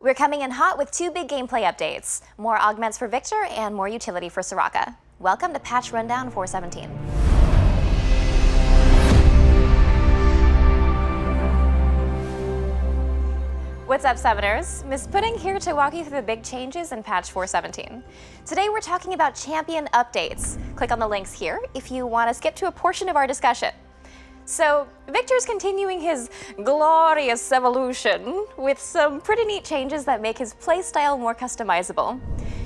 We're coming in hot with two big gameplay updates. More augments for Victor and more utility for Soraka. Welcome to Patch Rundown 417. What's up, Summoners? Miss Pudding here to walk you through the big changes in Patch 417. Today we're talking about champion updates. Click on the links here if you want to skip to a portion of our discussion. So, Victor's continuing his glorious evolution with some pretty neat changes that make his playstyle more customizable.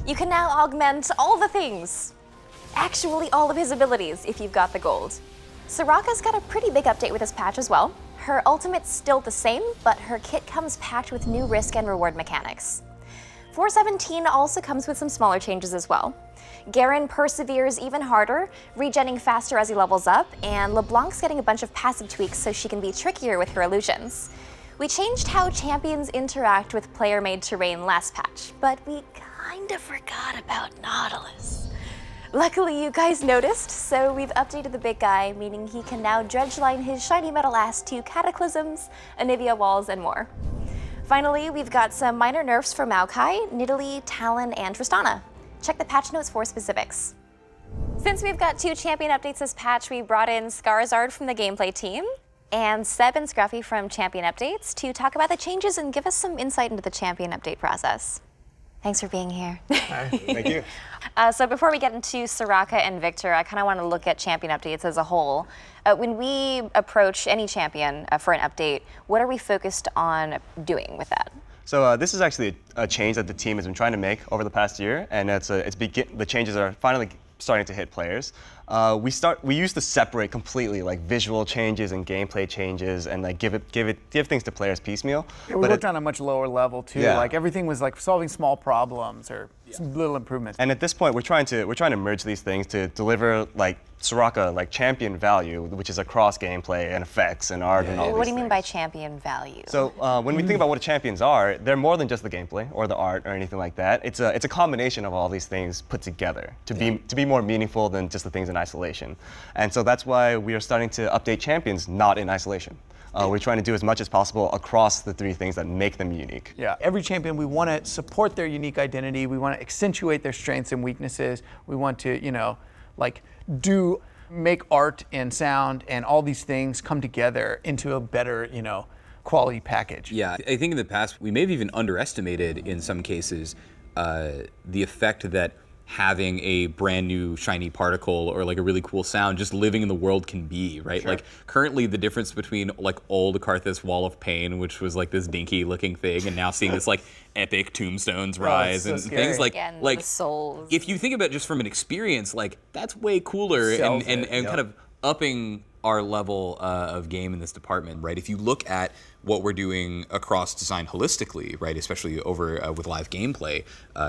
You can now augment all the things. Actually, all of his abilities if you've got the gold. Soraka's got a pretty big update with this patch as well. Her ultimate's still the same, but her kit comes packed with new risk and reward mechanics. 417 also comes with some smaller changes as well. Garen perseveres even harder, regenning faster as he levels up, and LeBlanc's getting a bunch of passive tweaks so she can be trickier with her illusions. We changed how champions interact with player-made terrain last patch, but we kinda forgot about Nautilus. Luckily you guys noticed, so we've updated the big guy, meaning he can now dredgeline his shiny metal ass to Cataclysms, Anivia walls, and more. Finally, we've got some minor nerfs for Maokai, Nidalee, Talon, and Tristana. Check the patch notes for specifics. Since we've got two champion updates this patch, we brought in Skarzard from the gameplay team and Seb and Scruffy from Champion Updates to talk about the changes and give us some insight into the champion update process. Thanks for being here. Hi, thank you. So before we get into Soraka and Victor, I kind of want to look at champion updates as a whole. When we approach any champion for an update, what are we focused on doing with that? So this is actually a change that the team has been trying to make over the past year, and the changes are finally starting to hit players. We used to separate completely like visual changes and gameplay changes, and like give things to players piecemeal. Yeah, we worked on a much lower level too. Yeah. Like everything was like solving small problems or some little improvements. And at this point, we're trying to merge these things to deliver like Soraka like champion value, which is across gameplay and effects and art and all these What do you mean by things. champion value? So when we think about what champions are, they're more than just the gameplay or the art or anything like that. It's a combination of all these things put together to be more meaningful than just the things in isolation. And so that's why we are starting to update champions not in isolation. We're trying to do as much as possible across the three things that make them unique. Yeah, every champion, we want to support their unique identity. We want to accentuate their strengths and weaknesses. We want to, you know, like make art and sound and all these things come together into a better, you know, quality package. Yeah, I think in the past we may have even underestimated in some cases the effect that having a brand new shiny particle or like a really cool sound just living in the world can be, right? Sure. Like currently the difference between like old Karthus Wall of Pain, which was like this dinky looking thing, and now seeing this like epic tombstones rise so and scary. things like Again, like the souls. if you think about it just from an experience, like that's way cooler Sells and it, kind of upping our level of game in this department, right? If you look at what we're doing across design holistically, right, especially over with live gameplay,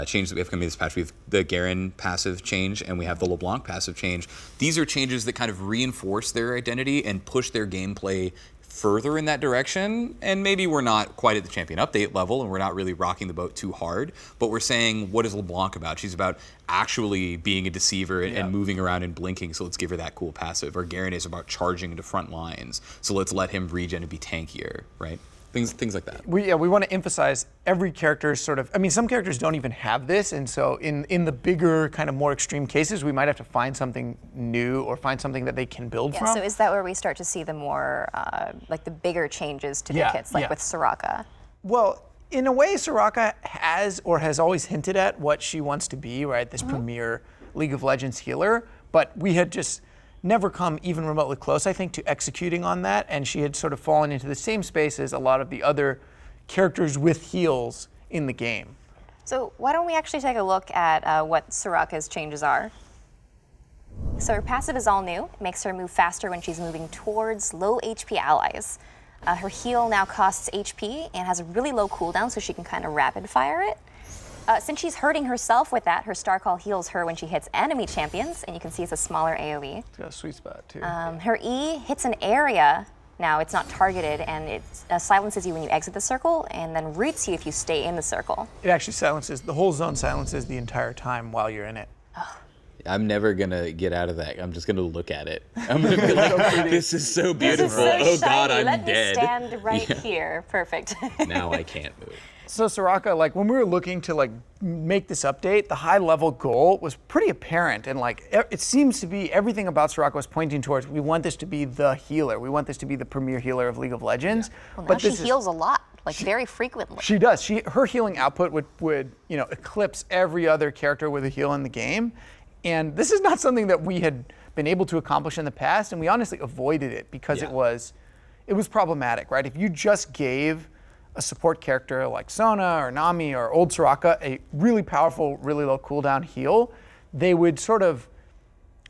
changes that we have coming this patch, we have the Garen passive change and we have the LeBlanc passive change. These are changes that kind of reinforce their identity and push their gameplay further in that direction, and maybe we're not quite at the champion update level and we're not really rocking the boat too hard, but we're saying, what is LeBlanc about? She's about actually being a deceiver and moving around and blinking, so let's give her that cool passive. Or Garen is about charging into front lines, so let's let him regen and be tankier, right? Things like that. We want to emphasize every character's sort of, I mean, some characters don't even have this, and so in the bigger, kind of more extreme cases, we might have to find something new or find something that they can build from. So is that where we start to see the more, like the bigger changes to the kits, like with Soraka? Well, in a way, Soraka has always hinted at what she wants to be, right? This premier League of Legends healer, but we had just never come even remotely close, I think, to executing on that, and she had sort of fallen into the same space as a lot of the other characters with heals in the game. So why don't we actually take a look at what Soraka's changes are? So her passive is all new. It makes her move faster when she's moving towards low HP allies. Her heal now costs HP and has a really low cooldown, so she can kind of rapid fire it. Since she's hurting herself with that, her Star Call heals her when she hits enemy champions, and you can see it's a smaller AoE. It's got a sweet spot, too. Her E hits an area. Now it's not targeted, and it silences you when you exit the circle, and then roots you if you stay in the circle. It actually silences, the whole zone silences the entire time while you're in it. I'm never gonna get out of that. I'm just gonna look at it. I'm gonna be like, this is so beautiful. This is so Oh God, shiny. I'm Let dead. me stand right here. Perfect. Now I can't move. So Soraka, like when we were looking to like make this update, the high level goal was pretty apparent, and like it seems to be everything about Soraka was pointing towards we want this to be the healer. We want this to be the premier healer of League of Legends. Well, now but she this heals a lot, like very frequently. She does. Her healing output would eclipse every other character with a heal in the game. And this is not something that we had been able to accomplish in the past, and we honestly avoided it because it was problematic, right? If you just gave a support character like Sona or Nami or old Soraka a really powerful, really low cooldown heal, they would sort of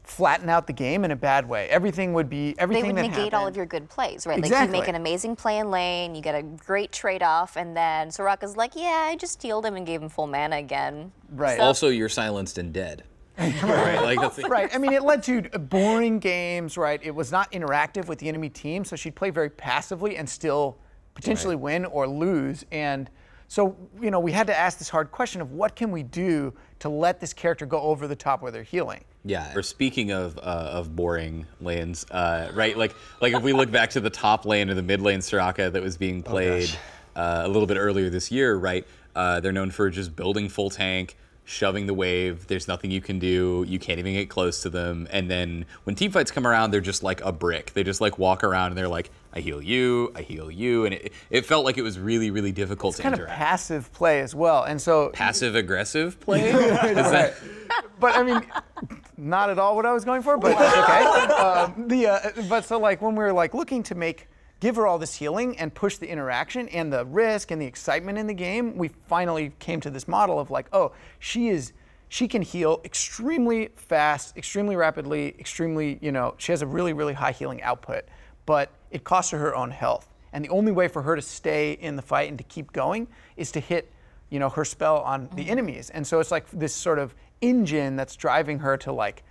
flatten out the game in a bad way. Everything would be everything They would that negate happened. all of your good plays, right? Like Exactly. you make an amazing play in lane, you get a great trade-off, and then Soraka's like, yeah, I just healed him and gave him full mana again. Right. So- Also, you're silenced and dead. Right. Like that's Right. I mean, it led to boring games, right? It was not interactive with the enemy team, so she'd play very passively and still potentially win or lose. And so, we had to ask this hard question of what can we do to let this character go over the top where they're healing? Yeah. Or speaking of boring lanes, right? Like if we look back to the top lane or the mid lane Soraka that was being played a little bit earlier this year, right? They're known for just building full tank, shoving the wave. There's nothing you can do. You can't even get close to them. And then when team fights come around, they're just like a brick. They just like walk around and they're like, I heal you, and it felt like it was really, really difficult to Kind of interact. passive play as well. And so, Passive aggressive play. Is right. that- But I mean, not at all what I was going for, but that's okay. But so like when we were like looking to give her all this healing and push the interaction and the risk and the excitement in the game, we finally came to this model of like, oh, she can heal extremely fast, extremely rapidly, extremely, she has a really, really high healing output, but it costs her own health. And the only way for her to stay in the fight and to keep going is to hit, her spell on the enemies. And so it's like this sort of engine that's driving her to like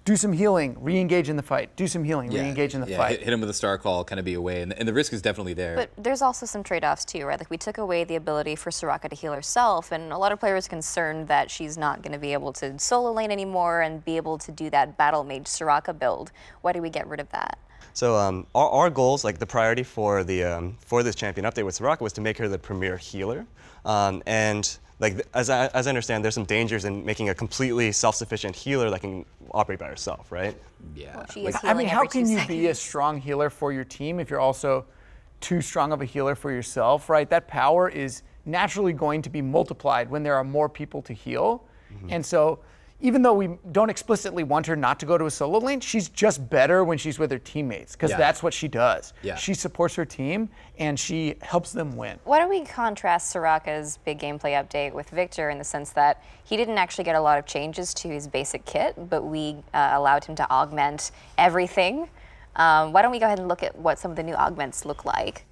do some healing, re-engage in the fight, do some healing, re-engage in the fight. Hit him with a star call, kind of be away, and the risk is definitely there. But there's also some trade-offs too, right? Like we took away the ability for Soraka to heal herself, and a lot of players are concerned that she's not going to be able to solo lane anymore and be able to do that battle mage Soraka build. Why do we get rid of that? So our goals, like the priority for this champion update with Soraka, was to make her the premier healer, and like as I understand, there's some dangers in making a completely self-sufficient healer that can operate by herself, right? Yeah. Well, she is I mean, healing how every can 2 you seconds. be a strong healer for your team if you're also too strong of a healer for yourself, right? That power is naturally going to be multiplied when there are more people to heal. And so even though we don't explicitly want her not to go to a solo lane, she's just better when she's with her teammates because that's what she does. Yeah. She supports her team and she helps them win. Why don't we contrast Soraka's big gameplay update with Victor in the sense that he didn't actually get a lot of changes to his basic kit, but we allowed him to augment everything. Why don't we go ahead and look at what some of the new augments look like?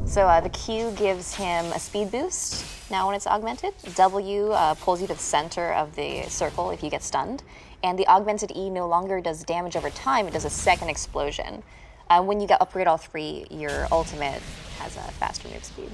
So the Q gives him a speed boost now when it's augmented. W pulls you to the center of the circle if you get stunned. And the augmented E no longer does damage over time, it does a second explosion. When you upgrade all 3, your ultimate has a faster move speed.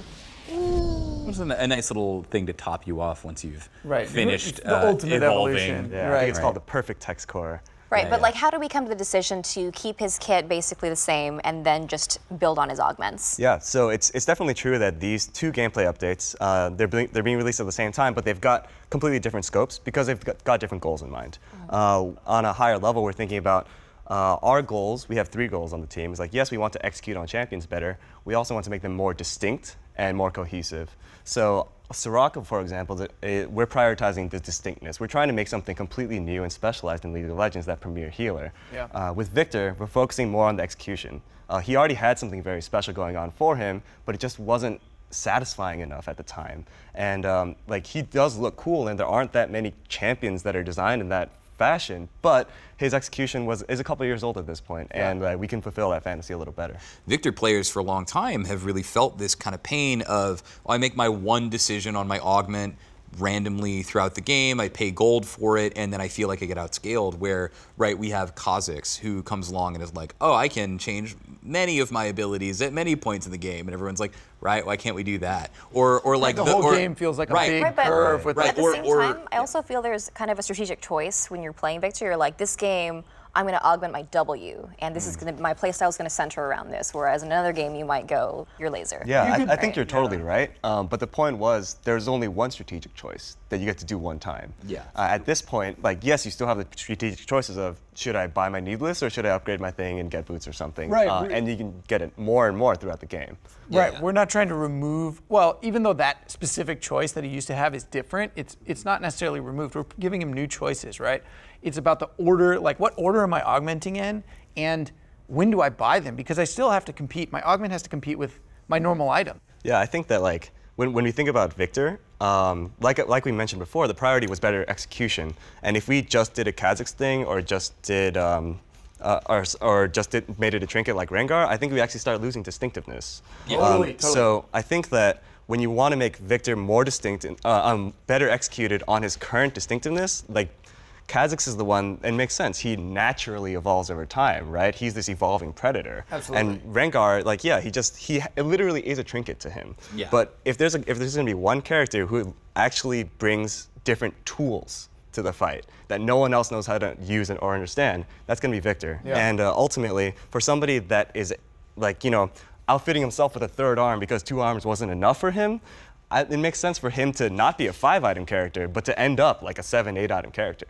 It's a nice little thing to top you off once you've finished the ultimate evolving. evolution. Yeah, I Right. think it's called the perfect text core. Right, Yeah, but yeah. like how do we come to the decision to keep his kit basically the same and then just build on his augments? Yeah, so it's definitely true that these 2 gameplay updates, they're being released at the same time, but they've got completely different scopes because they've got different goals in mind. On a higher level, we're thinking about our goals. We have 3 goals on the team. It's like, yes, we want to execute on champions better. We also want to make them more distinct and more cohesive. So Soraka, for example, we're prioritizing the distinctness. We're trying to make something completely new and specialized in League of Legends, that premier healer. Yeah. With Victor, we're focusing more on the execution. He already had something very special going on for him, but it just wasn't satisfying enough at the time. And like he does look cool, and there aren't that many champions that are designed in that fashion, but his execution is a couple years old at this point, and we can fulfill that fantasy a little better. Victor players for a long time have really felt this kind of pain of, I make my one decision on my augment, randomly throughout the game. I pay gold for it, and then I feel like I get outscaled. Where, right, we have Kha'Zix, who comes along and is like, oh, I can change many of my abilities at many points in the game, and everyone's like, right, why can't we do that? Or like the whole game feels like a big curve with at the same time, I also feel there's kind of a strategic choice when you're playing Victor. You're like, this game, I'm going to augment my W, and this is going to, my playstyle is going to center around this. Whereas in another game, you might go your laser. Yeah, I think you're totally right. But the point was, there's only one strategic choice that you get to do one time. Yeah. At this point, like, yes, you still have the strategic choices of, should I buy my Needless or should I upgrade my thing and get boots or something? Right. And you can get it more and more throughout the game. Right. We're not trying to remove. Well, even though that specific choice that he used to have is different, it's not necessarily removed. We're giving him new choices, right? It's about the order, like what order am I augmenting in, and when do I buy them? Because I still have to compete. My augment has to compete with my normal item. Yeah, I think that like when we think about Victor, like we mentioned before, the priority was better execution. And if we just did a Kha'Zix thing or just did made it a trinket like Rengar, I think we actually start losing distinctiveness. Yeah. Totally. So I think that when you want to make Victor more distinct and better executed on his current distinctiveness, like Kha'Zix is the one, it makes sense. He naturally evolves over time, right? He's this evolving predator. Absolutely. And Rengar, like, yeah, it literally is a trinket to him. Yeah. But if there's gonna be one character who actually brings different tools to the fight that no one else knows how to use or understand, that's gonna be Victor. Yeah. And ultimately, for somebody that is, like, you know, outfitting himself with a third arm because 2 arms wasn't enough for him, it makes sense for him to not be a 5-item character, but to end up like a 7, 8-item character.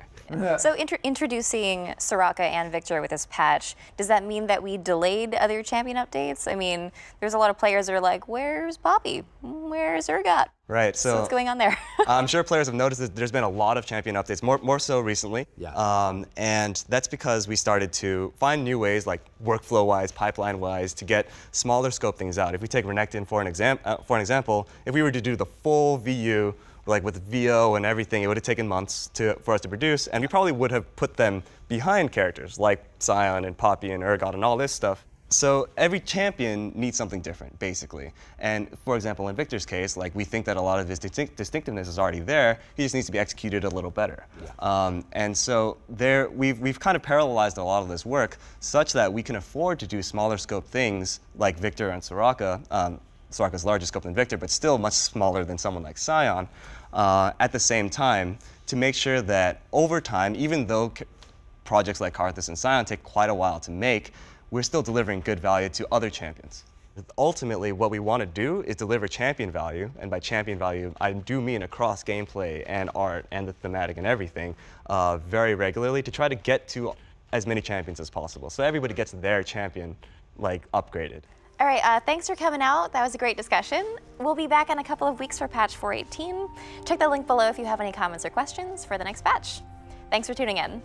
So introducing Soraka and Victor with this patch, does that mean that we delayed other champion updates? I mean, there's a lot of players that are like, where's Poppy? Where's Urgot? Right, so what's going on there? I'm sure players have noticed that there's been a lot of champion updates, more so recently. Yeah. And that's because we started to find new ways, like workflow-wise, pipeline-wise, to get smaller scope things out. If we take Renekton for an example, if we were to do the full VU, like with VO and everything, it would have taken months for us to produce, and we probably would have put them behind characters like Sion and Poppy and Urgot and all this stuff. So every champion needs something different, basically. And for example, in Victor's case, like, we think that a lot of his distinctiveness is already there. He just needs to be executed a little better. Yeah. And so we've kind of parallelized a lot of this work such that we can afford to do smaller scope things like Victor and Soraka. Soraka's larger scope than Victor, but still much smaller than someone like Sion, at the same time, to make sure that over time, even though projects like Karthus and Sion take quite a while to make, we're still delivering good value to other champions. Ultimately, what we want to do is deliver champion value, and by champion value, I do mean across gameplay and art and the thematic and everything, very regularly to try to get to as many champions as possible, so everybody gets their champion, like, upgraded. All right, thanks for coming out. That was a great discussion. We'll be back in a couple of weeks for patch 4.18. Check the link below if you have any comments or questions for the next patch. Thanks for tuning in.